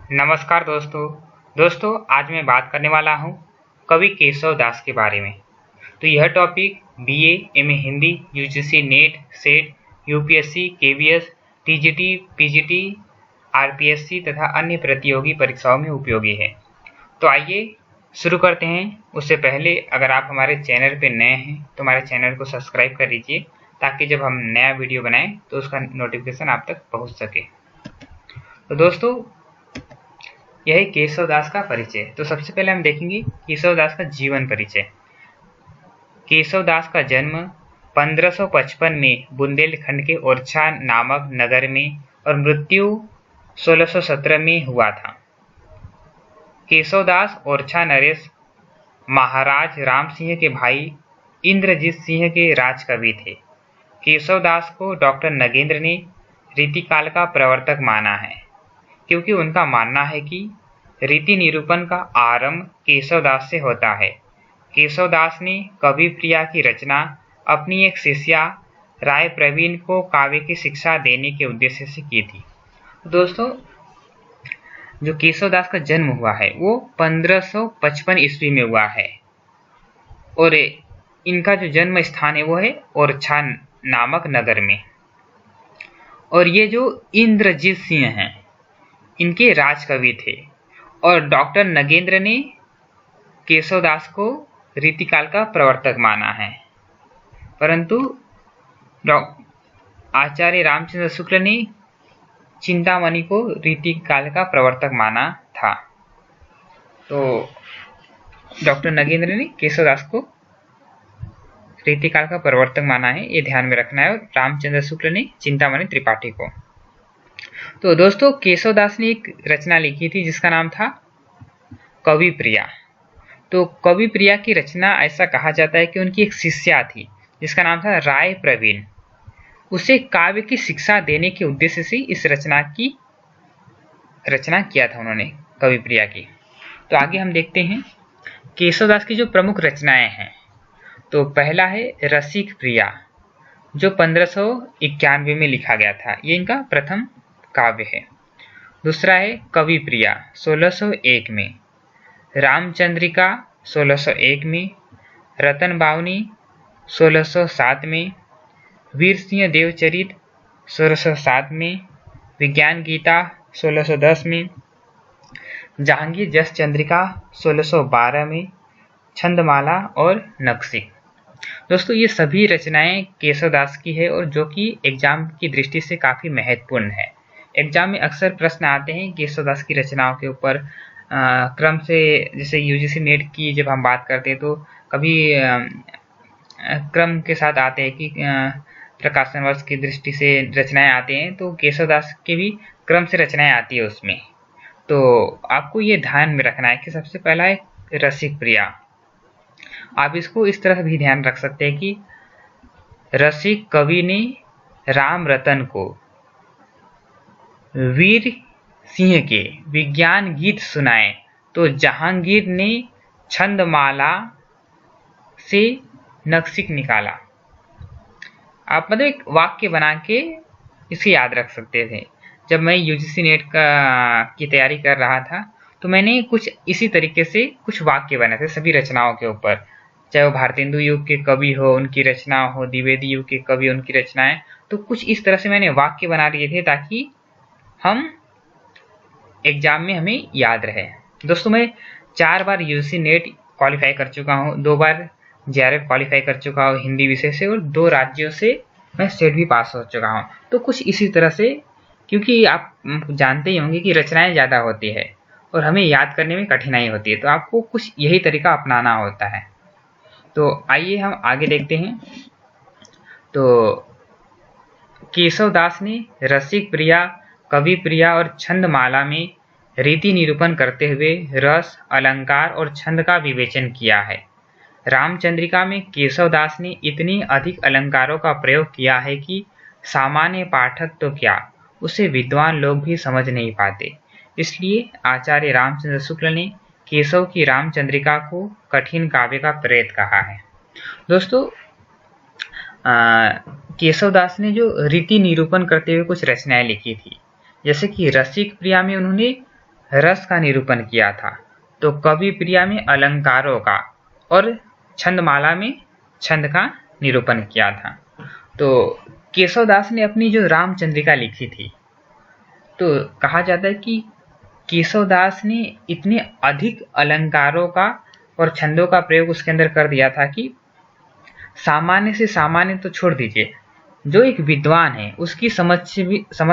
नमस्कार दोस्तों आज मैं बात करने वाला हूँ कवि केशव दास के बारे में। तो यह topic BA, MA Hindi, UGC net, set, UPSC, KVS, TGT, PGT, RPSC तथा अन्य प्रतियोगी परीक्षाओं में उपयोगी है। तो आइए शुरू करते हैं। उससे पहले अगर आप हमारे चैनल पर नए हैं तो हमारे चैनल को सब्सक्राइब कर लीजिए ताकि जब हम नया वीडियो बनाएं तो उसका नोटिफिकेशन आप तक पहुँच सके। तो दोस्तों यह है केशव दास का परिचय। तो सबसे पहले हम देखेंगे केशव दास का जीवन परिचय। केशव दास का जन्म 1555 में बुंदेलखंड के ओरछा नामक नगर में और मृत्यु 1617 में हुआ था। केशव दास ओरछा नरेश महाराज राम सिंह के भाई इंद्रजीत सिंह के राजकवि थे। केशव दास को डॉक्टर नगेंद्र ने रीतिकाल का प्रवर्तक माना है, क्योंकि उनका मानना है कि रीति निरूपण का आरंभ केशव दास से होता है। केशव दास ने कवि प्रिया की रचना अपनी एक शिष्या राय प्रवीण को काव्य की शिक्षा देने के उद्देश्य से की थी। दोस्तों जो केशव दास का जन्म हुआ है वो 1555 ईस्वी में हुआ है और इनका जो जन्म स्थान है वो है ओरछा नामक नगर में। और ये जो इंद्रजीत सिंह हैं इनके राजकवि थे और डॉक्टर नगेंद्र ने केशव दास को रीतिकाल का प्रवर्तक माना है, परंतु आचार्य रामचंद्र शुक्ल ने चिंतामणि को रीतिकाल का प्रवर्तक माना था। तो डॉक्टर नगेंद्र ने केशव दास को रीतिकाल का प्रवर्तक माना है, ये ध्यान में रखना है, और रामचंद्र शुक्ल ने चिंतामणि त्रिपाठी को। तो दोस्तों केशव दास ने एक रचना लिखी थी जिसका नाम था कवि प्रिया। तो कवि प्रिया की रचना ऐसा कहा जाता है कि उनकी एक शिष्या थी जिसका नाम था राय प्रवीण। उसे काव्य की शिक्षा देने के उद्देश्य से इस रचना किया था उन्होंने, कवि प्रिया की। तो आगे हम देखते हैं केशव दास की जो प्रमुख रचनाएं हैं। तो पहला है रसिक प्रिया जो 1591 में लिखा गया था, ये इनका प्रथम काव्य है। दूसरा है कवि प्रिया 1601 में, रामचंद्रिका 1601 में, रतन बावनी 1607 में, वीर सिंह देवचरित 1607 में, विज्ञान गीता 1610 में, जहांगीर जस चंद्रिका 1612 में, छंदमाला और नक्शी। दोस्तों ये सभी रचनाएं केशव दास की है और जो कि एग्जाम की दृष्टि से काफी महत्वपूर्ण है। एग्जाम में अक्सर प्रश्न आते हैं केशव दास की रचनाओं के ऊपर क्रम से। जैसे यूजीसी नेट की जब हम बात करते हैं तो कभी क्रम के साथ आते हैं कि प्रकाशन वर्ष की दृष्टि से रचनाएं आते हैं, तो केशव दास के भी क्रम से रचनाएं आती है उसमें। तो आपको ये ध्यान में रखना है कि सबसे पहला है रसिक प्रिया। आप इसको इस तरह भी ध्यान रख सकते हैं कि रसिक कवि ने राम रतन को वीर सिंह के विज्ञान गीत सुनाए, तो जहांगीर ने छंदमाला से नक्शिक निकाला। आप मतलब एक वाक्य बना के इसे याद रख सकते थे। जब मैं यूजीसी नेट की तैयारी कर रहा था तो मैंने कुछ इसी तरीके से कुछ वाक्य बनाए थे सभी रचनाओं के ऊपर, चाहे वो भारतेंदु युग के कवि हो उनकी रचना हो, द्विवेदी युग के कवि उनकी रचनाएं, तो कुछ इस तरह से मैंने वाक्य बना लिए थे ताकि हम एग्जाम में हमें याद रहे। दोस्तों मैं 4 बार यूजीसी नेट क्वालिफाई कर चुका हूँ, 2 बार जेआरएफ क्वालिफाई कर चुका हूँ हिंदी विषय से, और 2 राज्यों से मैं स्टेट भी पास हो चुका हूँ। तो कुछ इसी तरह से, क्योंकि आप जानते ही होंगे कि रचनाएं ज़्यादा होती है और हमें याद करने में कठिनाई होती है, तो आपको कुछ यही तरीका अपनाना होता है। तो आइए हम आगे देखते हैं। तो केशव दास ने रसिक प्रिया, कवि प्रिया और छंदमाला में रीति निरूपण करते हुए रस, अलंकार और छंद का विवेचन किया है। रामचंद्रिका में केशव दास ने इतनी अधिक अलंकारों का प्रयोग किया है कि सामान्य पाठक तो क्या, उसे विद्वान लोग भी समझ नहीं पाते। इसलिए आचार्य रामचंद्र शुक्ल ने केशव की रामचंद्रिका को कठिन काव्य का प्रेत कहा है। दोस्तों केशव दास ने जो रीति निरूपण करते हुए कुछ रचनाएं लिखी थी, जैसे कि रसिक प्रिया में उन्होंने रस का निरूपण किया था। तो कवि प्रिया में अलंकारों का और छंदमाला में छंद का निरूपण किया था। तो केशवदास ने अपनी जो रामचंद्रिका लिखी थी, तो कहा जाता है कि केशवदास ने इतने अधिक अलंकारों का और छंदों का प्रयोग उसके अंदर कर दिया था कि सामान्य से सामान्य तो छोड़ दीजिए, जो एक विद्वान है उसकी समझ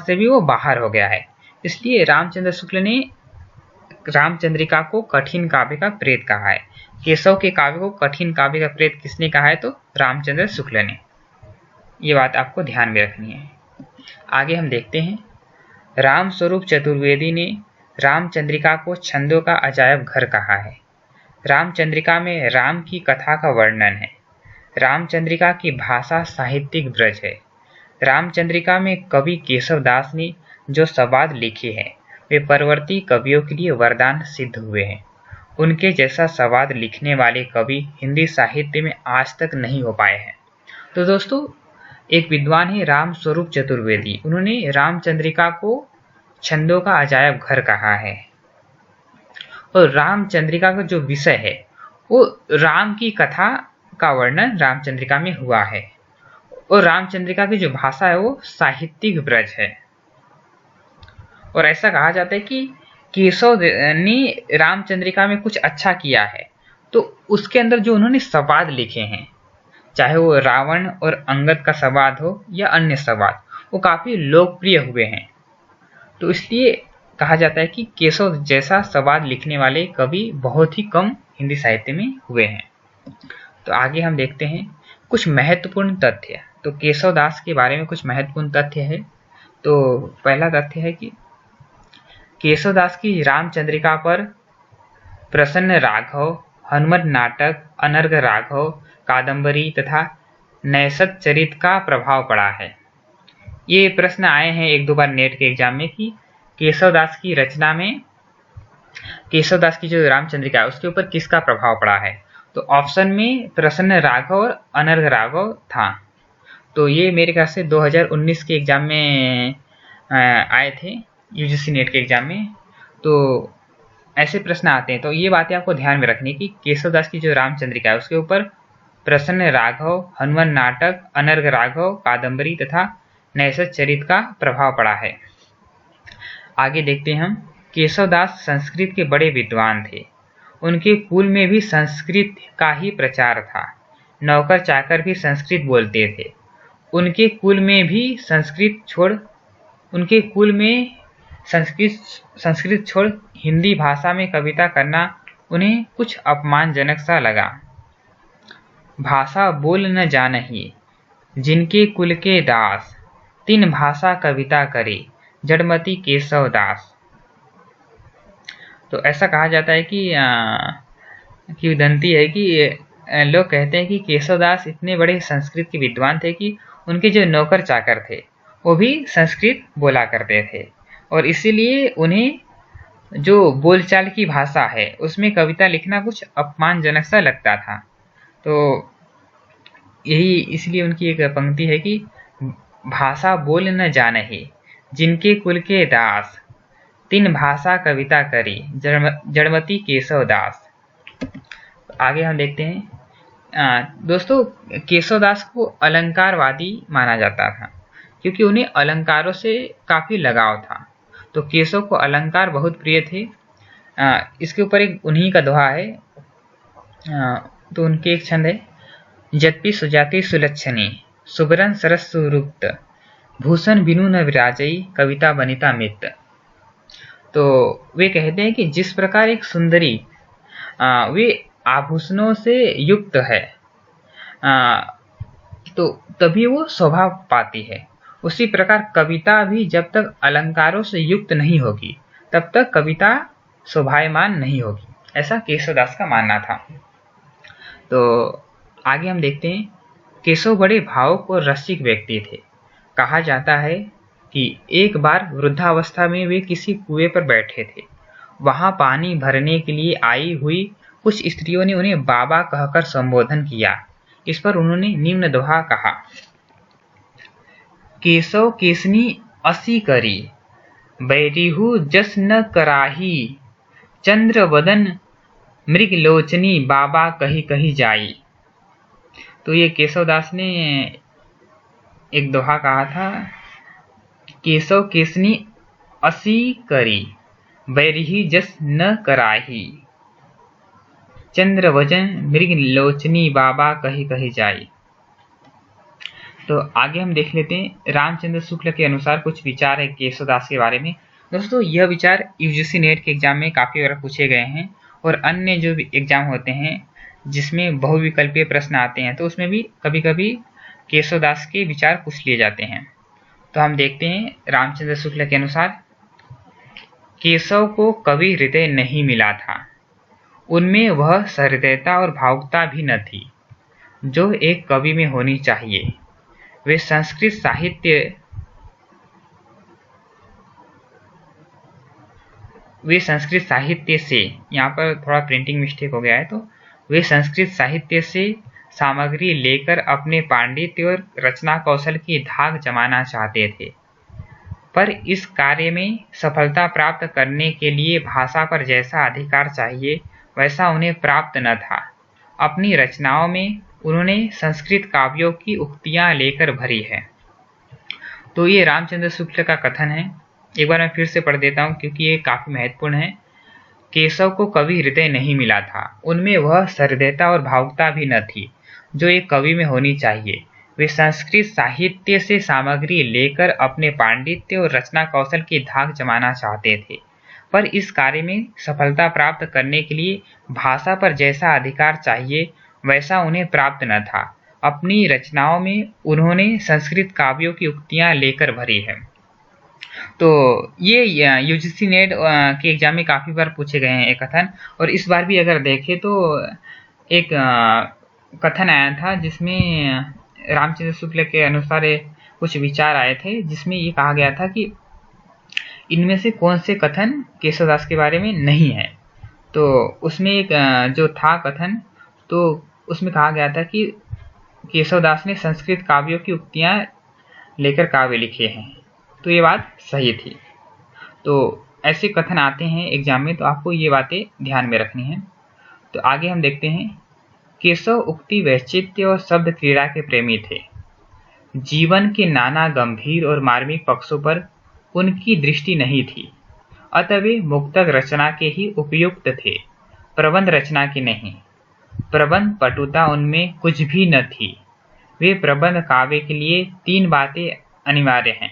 से भी वो बाहर हो गया है। इसलिए रामचंद्र शुक्ल ने रामचंद्रिका को कठिन काव्य का प्रेत कहा है। केशव के काव्य को कठिन काव्य का प्रेत किसने कहा है? तो रामचंद्र शुक्ल ने। ये बात आपको ध्यान में रखनी है। आगे हम देखते हैं, रामस्वरूप चतुर्वेदी ने रामचंद्रिका को छंदों का अजायब घर कहा है। रामचंद्रिका में राम की कथा का वर्णन है। रामचंद्रिका की भाषा साहित्यिक ब्रज है। रामचंद्रिका में कवि केशवदास ने जो संवाद लिखे हैं वे परवर्ती कवियों के लिए वरदान सिद्ध हुए हैं। उनके जैसा संवाद लिखने वाले कवि हिंदी साहित्य में आज तक नहीं हो पाए हैं। तो दोस्तों, एक विद्वान है रामस्वरूप चतुर्वेदी, उन्होंने रामचंद्रिका को छंदों का अजायब घर कहा है। और रामचंद्रिका का जो विषय है वो राम की कथा का वर्णन रामचंद्रिका में हुआ है। और रामचंद्रिका की जो भाषा है वो साहित्यिक ब्रज है। और ऐसा कहा जाता है कि केशव ने रामचंद्रिका में कुछ अच्छा किया है, तो उसके अंदर जो उन्होंने संवाद लिखे हैं, चाहे वो रावण और अंगद का संवाद हो या अन्य संवाद, वो काफी लोकप्रिय हुए हैं। तो इसलिए कहा जाता है कि केशव जैसा संवाद लिखने वाले कवि बहुत ही कम हिंदी साहित्य में हुए हैं। तो आगे हम देखते हैं कुछ महत्वपूर्ण तथ्य। तो केशवदास के बारे में कुछ महत्वपूर्ण तथ्य है। तो पहला तथ्य है कि केशवदास की रामचंद्रिका पर प्रसन्न राघव, हनुमत नाटक, अनर्घ राघव, कादंबरी तथा नैषध चरित का प्रभाव पड़ा है। ये प्रश्न आए हैं एक दो बार नेट के एग्जाम में कि केशवदास की रचना में, केशवदास की जो रामचंद्रिका है उसके ऊपर किसका प्रभाव पड़ा है? तो ऑप्शन में प्रसन्न राघव और अनर्घ राघव था। तो ये मेरे ख्याल से 2019 के एग्जाम में आए थे, यूजीसी नेट के एग्जाम में। तो ऐसे प्रश्न आते हैं, तो ये बातें आपको ध्यान में रखनी कि केशवदास की जो रामचंद्रिका है उसके ऊपर प्रसन्न राघव, हनुमान नाटक, अनर्घ राघव, कादंबरी तथा नैषध चरित का प्रभाव पड़ा है। आगे देखते हैं हम, केशवदास संस्कृत के बड़े विद्वान थे। उनके कुल में भी संस्कृत का ही प्रचार था। नौकर चाकर भी संस्कृत बोलते थे। उनके कुल में संस्कृत छोड़ हिंदी भाषा में कविता करना उन्हें कुछ अपमानजनक सा लगा। भाषा बोल न जानही जिनके कुल के दास, तीन भाषा कविता करे जड़मती केशवदास। तो ऐसा कहा जाता है कि किंवदंती है कि लोग कहते हैं कि केशवदास इतने बड़े संस्कृत के विद्वान थे कि उनके जो नौकर चाकर थे वो भी संस्कृत बोला करते थे, और इसीलिए उन्हें जो बोलचाल की भाषा है उसमें कविता लिखना कुछ अपमानजनक सा लगता था। तो यही इसलिए उनकी एक पंक्ति है कि भाषा बोल न जानही जिनके कुल के दास, तीन भाषा कविता करी जड़मती केशवदास। आगे हम देखते हैं, दोस्तों केशवदास को अलंकारवादी माना जाता था क्योंकि उन्हें अलंकारों से काफी लगाव था। तो केशव को अलंकार बहुत प्रिय थे। इसके ऊपर एक उन्हीं का दोहा है। तो उनके एक छंद है, यद्यपि सुजाति सुलक्षणी सुबरन सरस सुरुक्त भूषण बिनु न विराजई कविता वनिता मित्र। तो वे कहते हैं कि जिस प्रकार एक सुंदरी वे आभूषणों से युक्त है तो तभी वो शोभा पाती है, उसी प्रकार कविता भी जब तक अलंकारों से युक्त नहीं होगी तब तक कविता शोभायमान नहीं होगी। ऐसा केशवदास का मानना था। तो आगे हम देखते हैं, केशव बड़े भावुक और रसिक व्यक्ति थे। कहा जाता है कि एक बार वृद्धावस्था में वे किसी कुएं पर बैठे थे। वहां पानी भरने के लिए आई हुई कुछ स्त्रियों ने उन्हें बाबा कहकर संबोधन किया। इस पर उन्होंने निम्न दोहा कहा, केशव केसनी असी करी बैरिहु जस न कराही, चंद्र वदन मृगलोचनी बाबा कही कही जाई। तो ये केशवदास ने एक दोहा कहा था, केशव केसनी असी करी, बैरिही जस न कराही, चंद्र वजन मृग लोचनी बाबा कही कही जाई। तो आगे हम देख लेते हैं रामचंद्र शुक्ल के अनुसार कुछ विचार है केशवदास के बारे में। दोस्तों यह विचार यूजीसी नेट के एग्जाम में काफी बार पूछे गए हैं और अन्य जो एग्जाम होते हैं जिसमें बहुविकल्पीय प्रश्न आते हैं तो उसमें भी कभी कभी केशवदास के विचार पूछ लिए जाते हैं। तो हम देखते हैं रामचंद्र शुक्ल के अनुसार, केशव को कवि हृदय नहीं मिला था, उनमें वह सहृदयता और भावुकता भी न थी जो एक कवि में होनी चाहिए। वे संस्कृत साहित्य से, यहाँ पर थोड़ा प्रिंटिंग मिस्टेक हो गया है, तो वे संस्कृत साहित्य से सामग्री लेकर अपने पांडित्य और रचना कौशल की धाक जमाना चाहते थे, पर इस कार्य में सफलता प्राप्त करने के लिए भाषा पर जैसा अधिकार चाहिए वैसा उन्हें प्राप्त न था। अपनी रचनाओं में उन्होंने संस्कृत काव्यों की उक्तियां लेकर भरी है। तो ये रामचंद्र शुक्ल का कथन है। एक बार मैं फिर से पढ़ देता हूँ क्योंकि ये काफी महत्वपूर्ण है। केशव को कवि हृदय नहीं मिला था, उनमें वह सहृदयता और भावुकता भी न थी जो एक कवि में होनी चाहिए। वे संस्कृत साहित्य से सामग्री लेकर अपने पांडित्य और रचना कौशल की धाक जमाना चाहते थे, पर इस कार्य में सफलता प्राप्त करने के लिए भाषा पर जैसा अधिकार चाहिए वैसा उन्हें प्राप्त न था। अपनी रचनाओं में उन्होंने संस्कृत काव्यों की उक्तियां लेकर भरी है। तो ये यूजीसी नेट के एग्जाम में काफी बार पूछे गए हैं एक कथन, और इस बार भी अगर देखें तो एक कथन आया था जिसमें रामचंद्र शुक्ल के अनुसार कुछ विचार आए थे जिसमें ये कहा गया था कि इनमें से कौन से कथन केशवदास के बारे में नहीं है। तो उसमें एक जो था कथन, तो उसमें कहा गया था कि केशवदास ने संस्कृत काव्यों की उक्तियां लेकर काव्य लिखे हैं। तो ये बात सही थी। तो ऐसे कथन आते हैं एग्जाम में, तो आपको ये बातें ध्यान में रखनी है। तो आगे हम देखते हैं, केशव उक्ति वैचित्र्य और शब्द क्रीड़ा के प्रेमी थे। जीवन के नाना गंभीर और मार्मिक पक्षों पर उनकी दृष्टि नहीं थी, अतः वे मुक्तक रचना के ही उपयुक्त थे, प्रबंध रचना की नहीं। प्रबंध पटुता उनमें कुछ भी न थी। वे प्रबंध काव्य के लिए 3 बातें अनिवार्य हैं।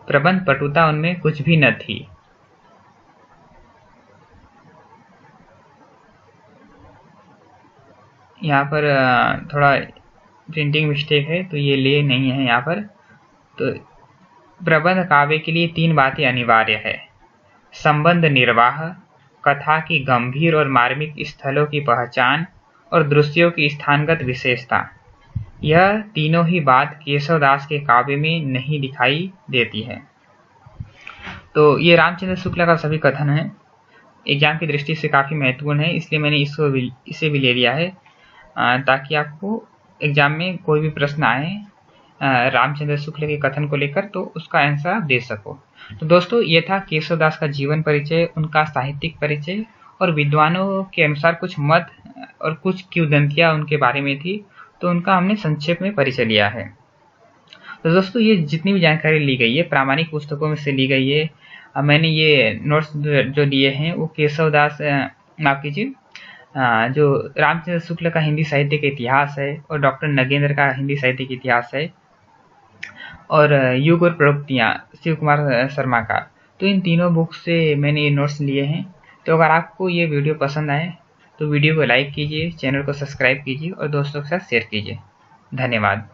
प्रबंध पटुता उनमें कुछ भी न थी। यहाँ पर थोड़ा प्रिंटिंग मिस्टेक है तो ये ले नहीं है यहाँ पर। तो प्रबंध काव्य के लिए 3 बातें अनिवार्य है। संबंध निर्वाह, कथा की गंभीर और मार्मिक स्थलों की पहचान और दृश्यों की स्थानगत विशेषता। यह तीनों ही बात केशवदास के काव्य में नहीं दिखाई देती है। तो ये रामचंद्र शुक्ल का सभी कथन है, एग्जाम की दृष्टि से काफी महत्वपूर्ण है, इसलिए मैंने इसे भी ले लिया है ताकि आपको एग्जाम में कोई भी प्रश्न आए रामचंद्र शुक्ल के कथन को लेकर तो उसका आंसर आप दे सको। तो दोस्तों ये था केशवदास का जीवन परिचय, उनका साहित्यिक परिचय और विद्वानों के अनुसार कुछ मत और कुछ किंवदंतियां उनके बारे में थी, तो उनका हमने संक्षेप में परिचय लिया है। तो दोस्तों ये जितनी भी जानकारी ली गई है प्रामाणिक पुस्तकों में से ली गई है। मैंने ये नोट्स जो लिए हैं वो केशवदास माफ कीजिए जो रामचंद्र शुक्ल का हिंदी साहित्य का इतिहास है और डॉक्टर नगेंद्र का हिंदी साहित्य का इतिहास है और युग और प्रवृत्तियाँ शिव कुमार शर्मा का, तो इन तीनों बुक से मैंने ये नोट्स लिए हैं। तो अगर आपको ये वीडियो पसंद आए तो वीडियो को लाइक कीजिए, चैनल को सब्सक्राइब कीजिए और दोस्तों के साथ शेयर कीजिए। धन्यवाद।